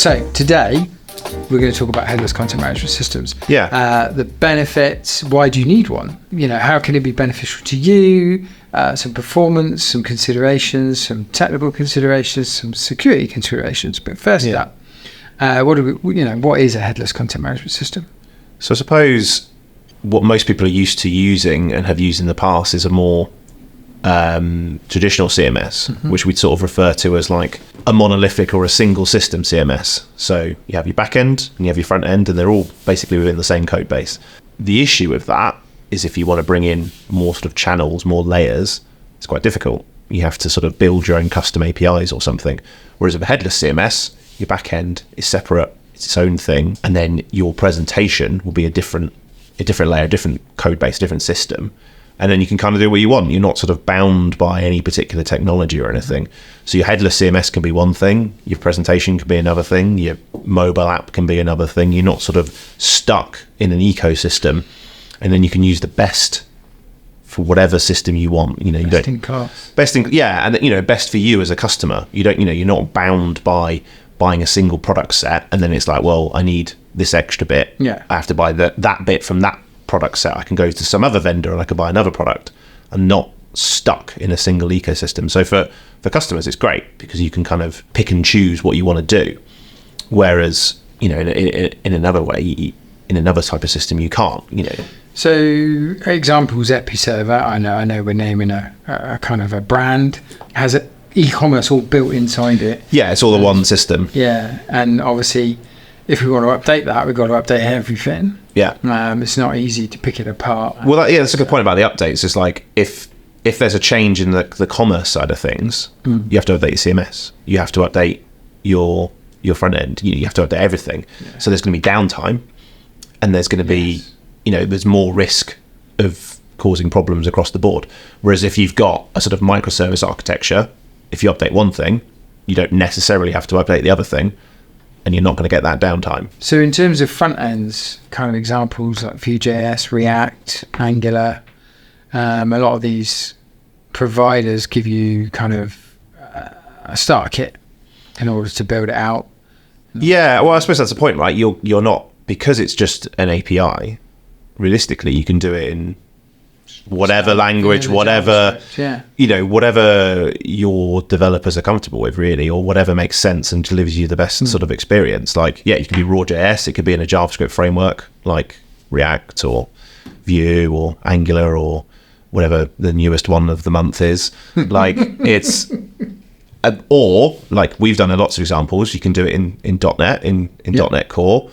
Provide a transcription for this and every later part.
So today we're going to talk about headless content management systems. The benefits, why do you need one? How can it be beneficial to you? Some performance, some considerations, some technical considerations, some security considerations. But first up, what is a headless content management system? So I suppose what most people are used to using and have used in the past is a more traditional CMS, which we'd sort of refer to as like a monolithic or a single system CMS. So you have your back end and you have your front end, and they're all basically within the same code base. The issue with that is if you want to bring in more sort of channels, more layers, it's quite difficult. You have to sort of build your own custom APIs or something. Whereas with a headless CMS, your back end is separate, it's its own thing, and then your presentation will be a different layer, different code base, different system. And then you can kind of do what you want. You're not sort of bound by any particular technology or anything. So your headless CMS can be one thing, your presentation can be another thing, your mobile app can be another thing. You're not sort of stuck in an ecosystem, and then you can use the best for whatever system you want. Best in class. And best for you as a customer. You're not bound by buying a single product set, and then it's like, well, I need this extra bit. Yeah. I have to buy that bit from that product set. I can go to some other vendor and I can buy another product. I'm not stuck in a single ecosystem. So for customers, it's great because you can kind of pick and choose what you want to do. Whereas, in another way, in another type of system, you can't, So examples, Episerver, I know we're naming a kind of a brand, has an e-commerce all built inside it. Yeah, it's all the one system. Yeah, and obviously if we want to update that, we've got to update everything. Yeah. It's not easy to pick it apart. Well, that's a good point about the updates. It's like if there's a change in the commerce side of things, you have to update your CMS. You have to update your front end. You have to update everything. Yeah. So there's going to be downtime, and there's going to be, there's more risk of causing problems across the board. Whereas if you've got a sort of microservice architecture, if you update one thing, you don't necessarily have to update the other thing, and you're not going to get that downtime. So in terms of front ends, kind of examples like Vue.js, React, Angular, a lot of these providers give you kind of a starter kit in order to build it out. Yeah, well, I suppose that's the point, right? You're not, because it's just an API, realistically, you can do it in whatever language, whatever whatever your developers are comfortable with, really, or whatever makes sense and delivers you the best sort of experience. Like, you can be raw.js, it could be in a JavaScript framework like React or Vue or Angular or whatever the newest one of the month is. Like, it's or like we've done lots of examples, you can do it in .NET, in .NET Core,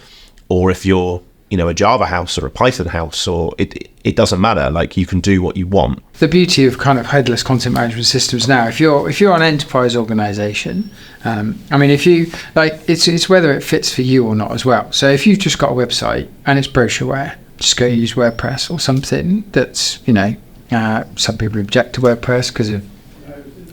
or if you're a Java house or a Python house, or it doesn't matter. Like, you can do what you want. The beauty of kind of headless content management systems now, if you're an enterprise organization, if you like, it's whether it fits for you or not as well. So if you've just got a website and it's brochureware, just go use WordPress or something that's, some people object to WordPress because of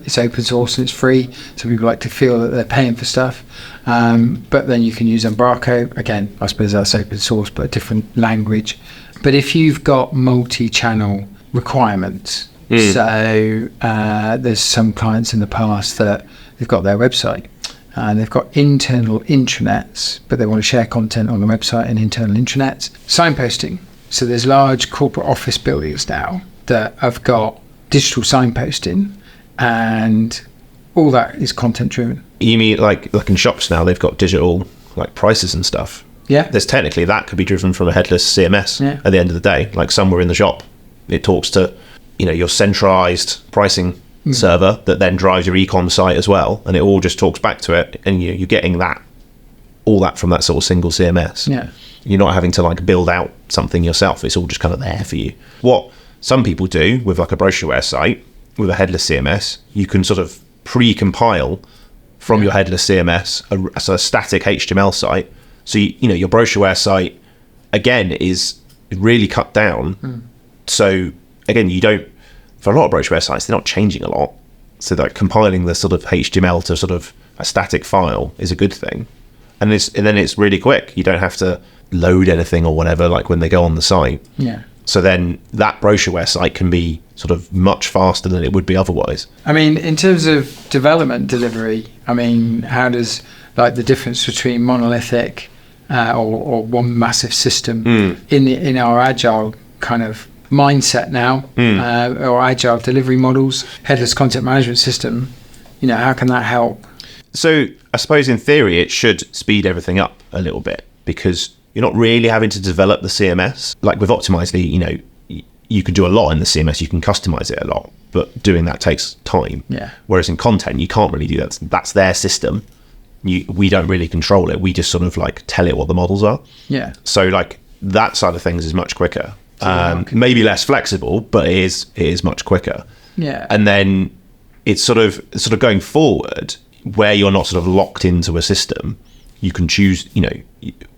it's open source and it's free. Some people like to feel that they're paying for stuff. But then you can use Umbraco. Again, I suppose that's open source, but a different language. But if you've got multi-channel requirements, so there's some clients in the past that they've got their website and they've got internal intranets, but they want to share content on the website and internal intranets. Signposting. So there's large corporate office buildings now that have got digital signposting, and all that is content driven. You mean like in shops now, they've got digital like prices and stuff? Yeah. There's technically that could be driven from a headless CMS at the end of the day. Like, somewhere in the shop, it talks to, your centralized pricing server that then drives your e-com site as well. And it all just talks back to it. And you're getting all that from that sort of single CMS. Yeah. You're not having to like build out something yourself. It's all just kind of there for you. What some people do with like a brochureware site, with a headless CMS, you can sort of pre-compile from your headless CMS a static HTML site. So your brochureware site again is really cut down. So again, for a lot of brochureware sites, they're not changing a lot. So like compiling the sort of HTML to sort of a static file is a good thing, and then it's really quick. You don't have to load anything or whatever like when they go on the site. Yeah. So then that brochureware site can be sort of much faster than it would be otherwise. I mean, in terms of development delivery, how does like the difference between monolithic or one massive system in our agile kind of mindset now, or agile delivery models, headless content management system. How can that help? So I suppose in theory it should speed everything up a little bit, because you're not really having to develop the CMS. Like with Optimizely, you can do a lot in the CMS, you can customize it a lot, but doing that takes time. Yeah. Whereas in content, you can't really do that. That's their system. We don't really control it. We just sort of like tell it what the models are. Yeah. So like that side of things is much quicker. Maybe less flexible, but it is much quicker. Yeah. And then it's sort of going forward, where you're not sort of locked into a system. You can choose,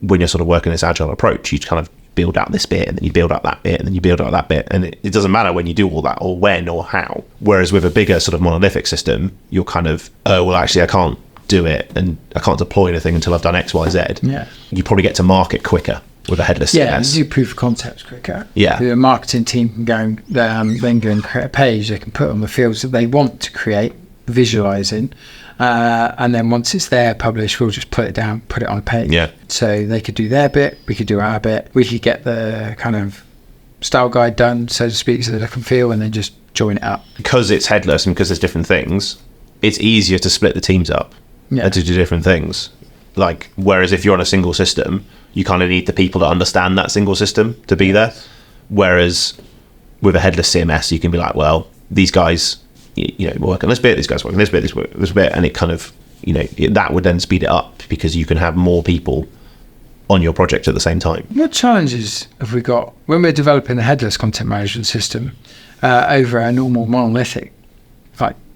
when you're sort of working this agile approach, you kind of build out this bit, and then you build out that bit, and then you build out that bit, and it doesn't matter when you do all that, or when or how. Whereas with a bigger sort of monolithic system, you're kind of, actually I can't do it, and I can't deploy anything until I've done X, Y, Z. Yeah. You probably get to market quicker with a headless CMS. Yeah, you do proof of concepts quicker. Yeah. The marketing team can go then go and create a page. They can put on the fields that they want to create, visualizing, and then once it's there, published, we'll just put it down, put it on a page. Yeah. So they could do their bit, we could do our bit, we could get the kind of style guide done, so to speak, so that I can feel, and then just join it up. Because it's headless and because there's different things, it's easier to split the teams up and to do different things. Like, whereas if you're on a single system, you kind of need the people that understand that single system to be there. Whereas with a headless CMS, you can be like, well, these guys, work on this bit, these guys work on this bit, this bit, and it kind of, that would then speed it up, because you can have more people on your project at the same time. What challenges have we got when we're developing a headless content management system over a normal monolithic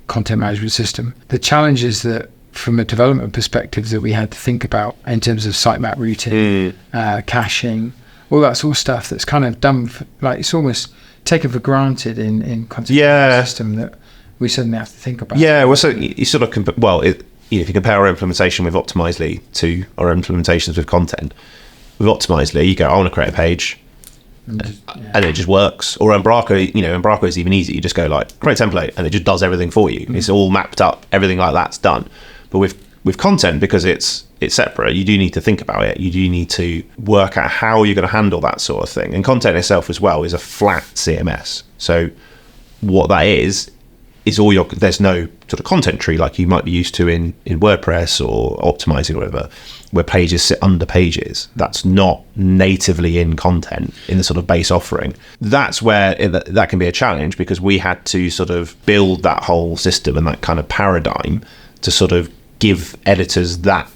content management system? The challenges that, from a development perspective, that we had to think about in terms of sitemap routing, caching, all that sort of stuff that's kind of done it's almost taken for granted in content management system that we suddenly have to think about. Yeah, well, so you sort of if you compare our implementation with Optimizely to our implementations with content, with Optimizely, you go, I want to create a page, and it just works. Or Embraco, Embraco is even easy. You just go create a template, and it just does everything for you. It's all mapped up, everything like that's done. But with content, because it's separate, you do need to think about it. You do need to work out how you're going to handle that sort of thing. And content itself as well is a flat CMS. So what that is there's no sort of content tree like you might be used to in WordPress or Optimizing or whatever, where pages sit under pages. That's not natively in content in the sort of base offering. That's where that can be a challenge, because we had to sort of build that whole system and that kind of paradigm to sort of give editors that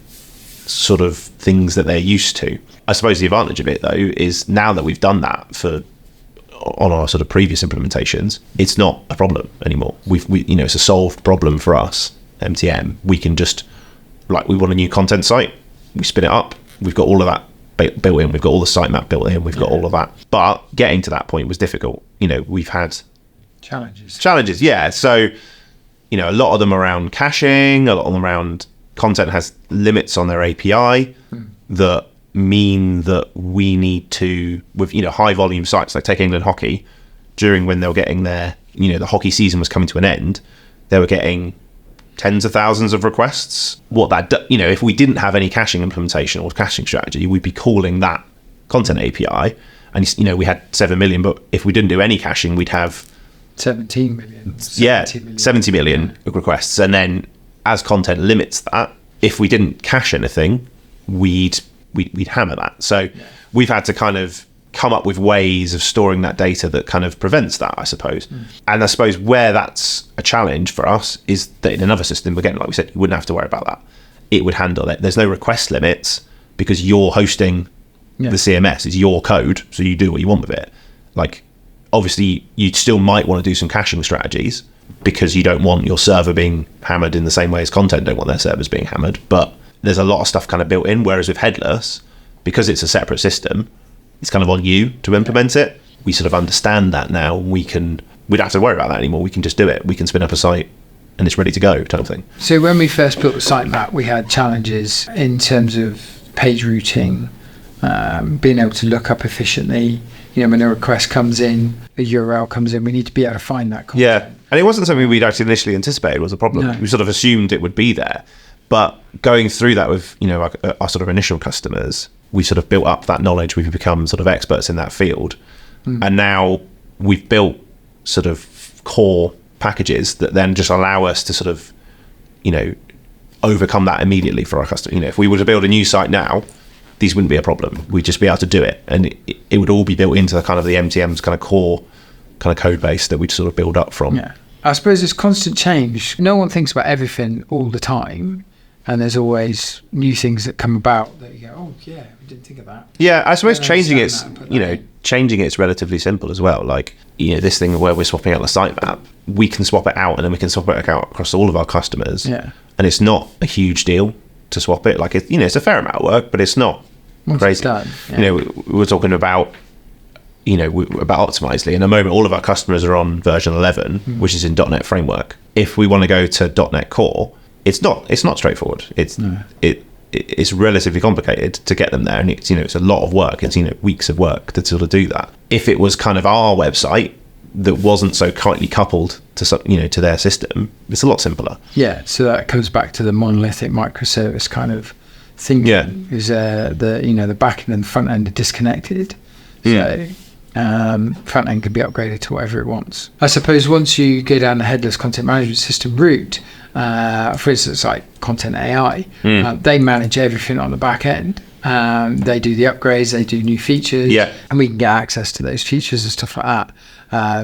sort of things that they're used to. I suppose the advantage of it, though, is now that we've done that on our sort of previous implementations, it's not a problem anymore. It's a solved problem for us, MTM. We can just, we want a new content site, we spin it up, we've got all of that built in, we've got all the sitemap built in, we've got all of that. But getting to that point was difficult. We've had challenges, yeah. So, a lot of them around caching, a lot of them around content has limits on their API that mean that we need to, with high volume sites, like take England Hockey, during when they were getting their, the hockey season was coming to an end, they were getting tens of thousands of requests. If we didn't have any caching implementation or caching strategy, we'd be calling that content API, and we had 7 million, but if we didn't do any caching, we'd have 17 million. 70 million requests. And then as content limits that, if we didn't cache anything, we'd hammer that. So we've had to kind of come up with ways of storing that data that kind of prevents that, I suppose. And I suppose where that's a challenge for us is that in another system, again, like we said, you wouldn't have to worry about that. It would handle it. There's no request limits because you're hosting the CMS. It's your code, so you do what you want with it. Obviously, you still might want to do some caching strategies because you don't want your server being hammered in the same way as content don't want their servers being hammered. But there's a lot of stuff kind of built in, whereas with Headless, because it's a separate system, it's kind of on you to implement it. We sort of understand that now. We don't have to worry about that anymore. We can just do it. We can spin up a site and it's ready to go, type of thing. So when we first built the sitemap, we had challenges in terms of page routing, being able to look up efficiently. When a request comes in, a URL comes in, we need to be able to find that content. Yeah, and it wasn't something we'd actually initially anticipated was a problem. No. We sort of assumed it would be there. But going through that with, our sort of initial customers, we sort of built up that knowledge. We've become sort of experts in that field. And now we've built sort of core packages that then just allow us to sort of, overcome that immediately for our customer. If we were to build a new site now, these wouldn't be a problem. We'd just be able to do it. And it would all be built into the kind of the MTM's kind of core kind of code base that we'd sort of build up from. Yeah. I suppose it's constant change. No one thinks about everything all the time. And there's always new things that come about that you go, oh yeah, we didn't think of that. Yeah, I suppose changing it's relatively simple as well. Like, this thing where we're swapping out the sitemap, we can swap it out and then we can swap it out across all of our customers. Yeah. And it's not a huge deal to swap it. Like, it's a fair amount of work, but it's not crazy. It's done. Yeah. We were talking about, about Optimizely. In a moment, all of our customers are on version 11, which is in .NET Framework. If we want to go to .NET Core, it's not straightforward. It's relatively complicated to get them there, and it's a lot of work. It's weeks of work to sort of do that. If it was kind of our website that wasn't so tightly coupled to to their system, it's a lot simpler. Yeah, so that comes back to the monolithic microservice kind of thinking. Yeah. Is the back end and the front end are disconnected. So front end can be upgraded to whatever it wants. I suppose once you go down the headless content management system route, for instance, like Content AI, they manage everything on the back end. They do the upgrades, they do new features, and we can get access to those features and stuff like that.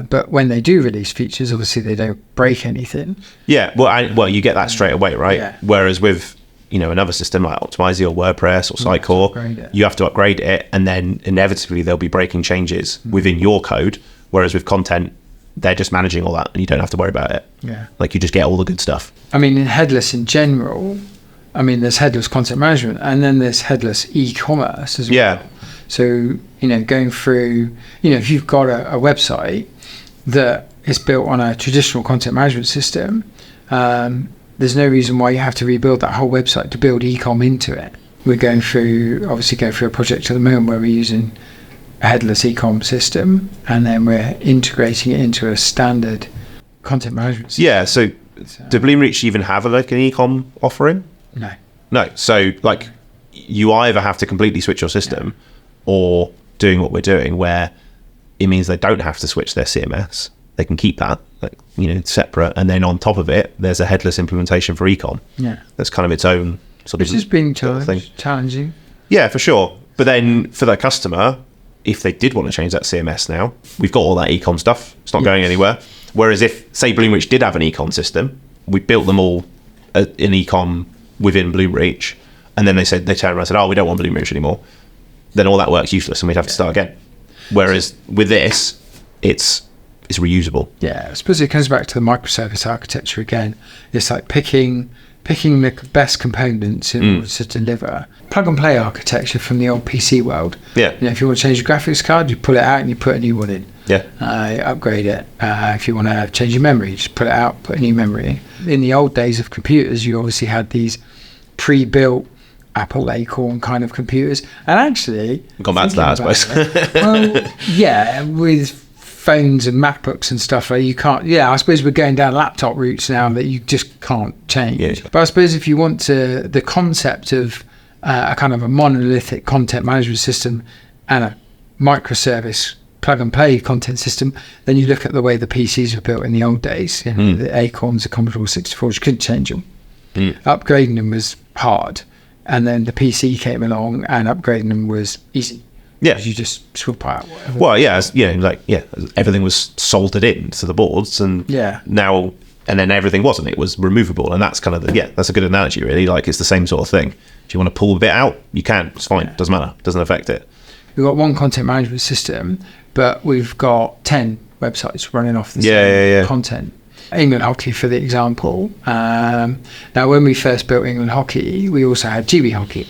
But when they do release features, obviously they don't break anything. Yeah, well, you get that straight away, right? Yeah. Whereas with another system like Optimizely or WordPress or Sitecore, you have to upgrade it, and then inevitably there'll be breaking changes within your code. Whereas with content, they're just managing all that, and you don't have to worry about it. Yeah, like you just get all the good stuff. I mean, in headless in general, there's headless content management, and then there's headless e-commerce as well. Yeah. So going through, if you've got a website that is built on a traditional content management system, there's no reason why you have to rebuild that whole website to build e-com into it. We're going through a project at the moment where we're using a headless e-com system, and then we're integrating it into a standard content management system. Yeah, so do Bloomreach even have an e-com offering? No. So like, you either have to completely switch your system or doing what we're doing, where it means they don't have to switch their CMS. They can keep that, separate, and then on top of it, there's a headless implementation for ecom. Yeah, that's kind of its own sort of. Which has been challenging. Yeah, for sure. But then for the customer, if they did want to change that CMS now, we've got all that ecom stuff. It's not going anywhere. Whereas if, say, Bloomreach did have an ecom system, we built them all in ecom within Bloomreach, and then they turned around and said, "Oh, we don't want Bloomreach anymore." Then all that work's useless, and we'd have to start again. Whereas with this, it's reusable. Yeah, I suppose it comes back to the microservice architecture again. It's like picking the best components in order to deliver. Plug and play architecture from the old PC world. Yeah. If you want to change your graphics card, you pull it out and you put a new one in. Yeah. Upgrade it. If you want to change your memory, you just pull it out, put a new memory in. In the old days of computers, you obviously had these pre-built Apple Acorn kind of computers. And actually... Gone back to that, I suppose. Well, yeah, with phones and MacBooks and stuff, like you can't. Yeah, I suppose we're going down laptop routes now that you just can't change. Yeah. But I suppose if you want to, the concept of a kind of a monolithic content management system and a microservice plug and play content system, then you look at the way the PCs were built in the old days. The Acorns, the Commodore 64s, you couldn't change them. Upgrading them was hard, and then the PC came along, and upgrading them was easy. Yeah, you just swap out whatever. Well, everything was soldered in to the boards, and now, and then everything wasn't. It was removable, and that's kind of that's a good analogy, really. Like, it's the same sort of thing. If you want to pull a bit out, you can. It's fine. It doesn't matter. It doesn't affect it. We've got one content management system, but we've got 10 websites running off the same content. England Hockey, for the example. Now, when we first built England Hockey, we also had GB Hockey.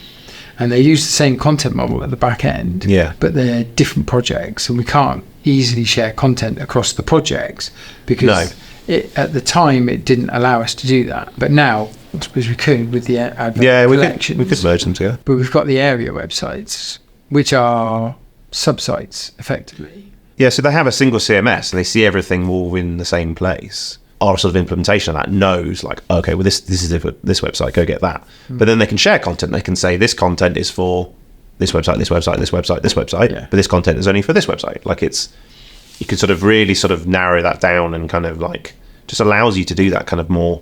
And they use the same content model at the back end, but they're different projects, and we can't easily share content across the projects because at the time it didn't allow us to do that. But now, I suppose we could with the advert collections. We could merge them together. But we've got the area websites, which are subsites, effectively. Yeah, so they have a single CMS, and they see everything all in the same place. our sort of implementation of that knows like, okay, well, this is this website, go get that. But then they can share content. They can say this content is for this website, this website, this website, this website, but this content is only for this website. Like you can sort of really sort of narrow that down and kind of like just allows you to do that kind of more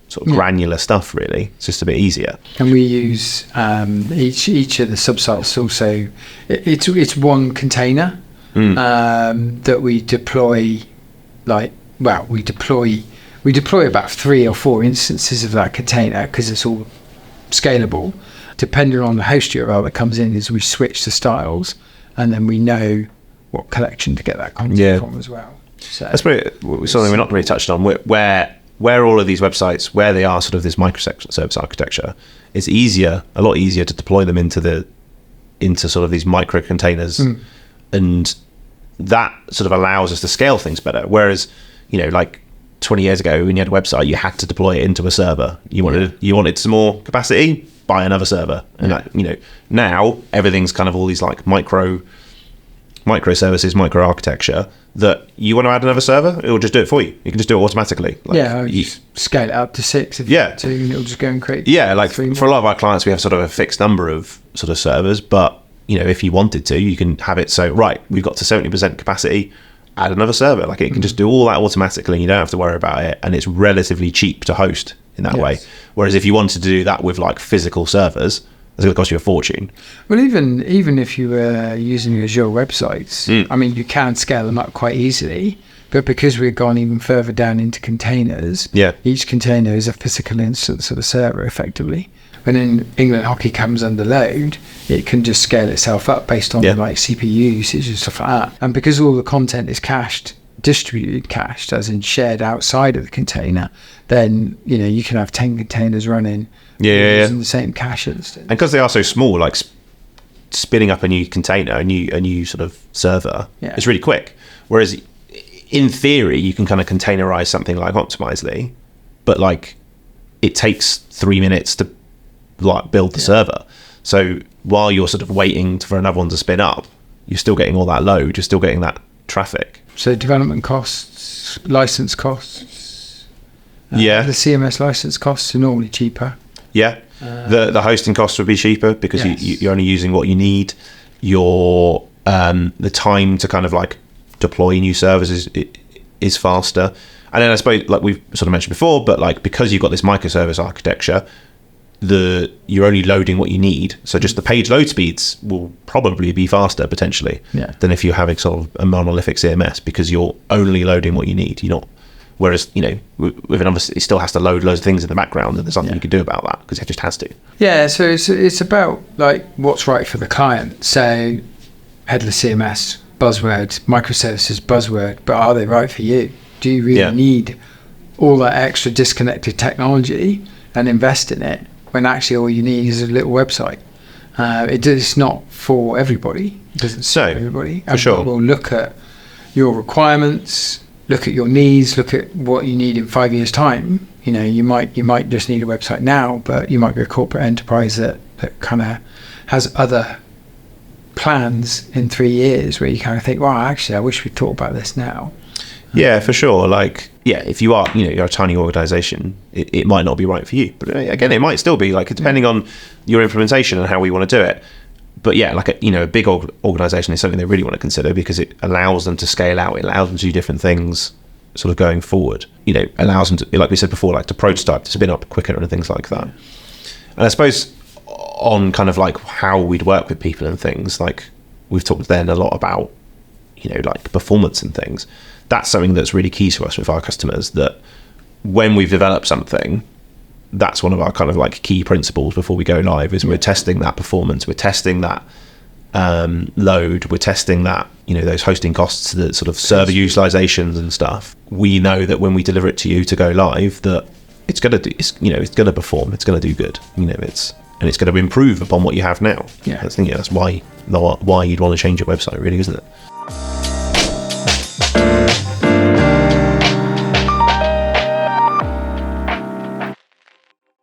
sort of granular stuff, really. It's just a bit easier. And we use each of the subsites also, it's one container that we deploy. We deploy about 3 or 4 instances of that container because it's all scalable. Depending on the host URL that comes in, is we switch the styles, and then we know what collection to get that content from as well. So that's something we're not really touched on. Where all of these websites, where they are sort of this microservice architecture, it's a lot easier to deploy them into sort of these micro containers, and that sort of allows us to scale things better. Whereas, like 20 years ago, when you had a website, you had to deploy it into a server. You wanted some more capacity, buy another server, and now everything's kind of all these like microservices, micro architecture that you want to add another server, it will just do it for you. You can just do it automatically. You scale it up to 6 if you want to, and it'll just go and create. Like for a lot of our clients, we have sort of a fixed number of sort of servers, but if you wanted to, you can have it so, right, we've got to 70% capacity, add another server. Like it can just do all that automatically, and you don't have to worry about it, and it's relatively cheap to host in that way. Whereas if you wanted to do that with like physical servers, it's going to cost you a fortune. Well, even if you were using Azure websites, I mean, you can scale them up quite easily. But because we've gone even further down into containers, each container is a physical instance of a server, effectively. When England Hockey comes under load, it can just scale itself up based on like CPU usage and stuff like that. And because all the content is distributed cached, as in shared outside of the container, then you can have 10 containers running using the same cache instance. And because they are so small, like spinning up a new container, a new sort of server, it's really quick. Whereas in theory, you can kind of containerize something like Optimizely, but like it takes 3 minutes to like build the server. So while you're sort of waiting for another one to spin up, you're still getting all that load, you're still getting that traffic. So development costs, license costs, the CMS license costs are normally cheaper. The hosting costs would be cheaper because you're only using what you need. Your the time to kind of like deploy new servers is faster. And then I suppose, like we've sort of mentioned before, but like because you've got this microservice architecture, you're only loading what you need. So just the page load speeds will probably be faster potentially than if you're having sort of a monolithic CMS, because you're only loading what you need. You're not. Whereas, with another, it still has to load loads of things in the background, and there's nothing you can do about that because it just has to. Yeah, so it's about like what's right for the client. So headless CMS, buzzword, microservices, buzzword, but are they right for you? Do you really need all that extra disconnected technology and invest in it when actually all you need is a little website? It's not for everybody. It doesn't suit everybody. For sure. We'll look at your requirements, look at your needs, look at what you need in 5 years' time. You might just need a website now, but you might be a corporate enterprise that kind of has other plans in 3 years where you kind of think, well, actually, I wish we'd talked about this now. Yeah, for sure. Like, if you are, you're a tiny organization, it might not be right for you. But again, it might still be, like, depending on your implementation and how we want to do it. But like a big organization is something they really want to consider because it allows them to scale out. It allows them to do different things sort of going forward. Allows them to, like we said before, like to prototype, to spin up quicker and things like that. And I suppose on kind of like how we'd work with people and things, like we've talked then a lot about, like performance and things. That's something that's really key to us with our customers, that when we've developed something, that's one of our kind of like key principles before we go live, is we're testing that performance, we're testing that load, we're testing that, those hosting costs, the sort of server utilizations and stuff. We know that when we deliver it to you to go live, that it's going to do, it's going to perform, it's going to do good, it's going to improve upon what you have now. That's why you'd want to change your website, really, isn't it?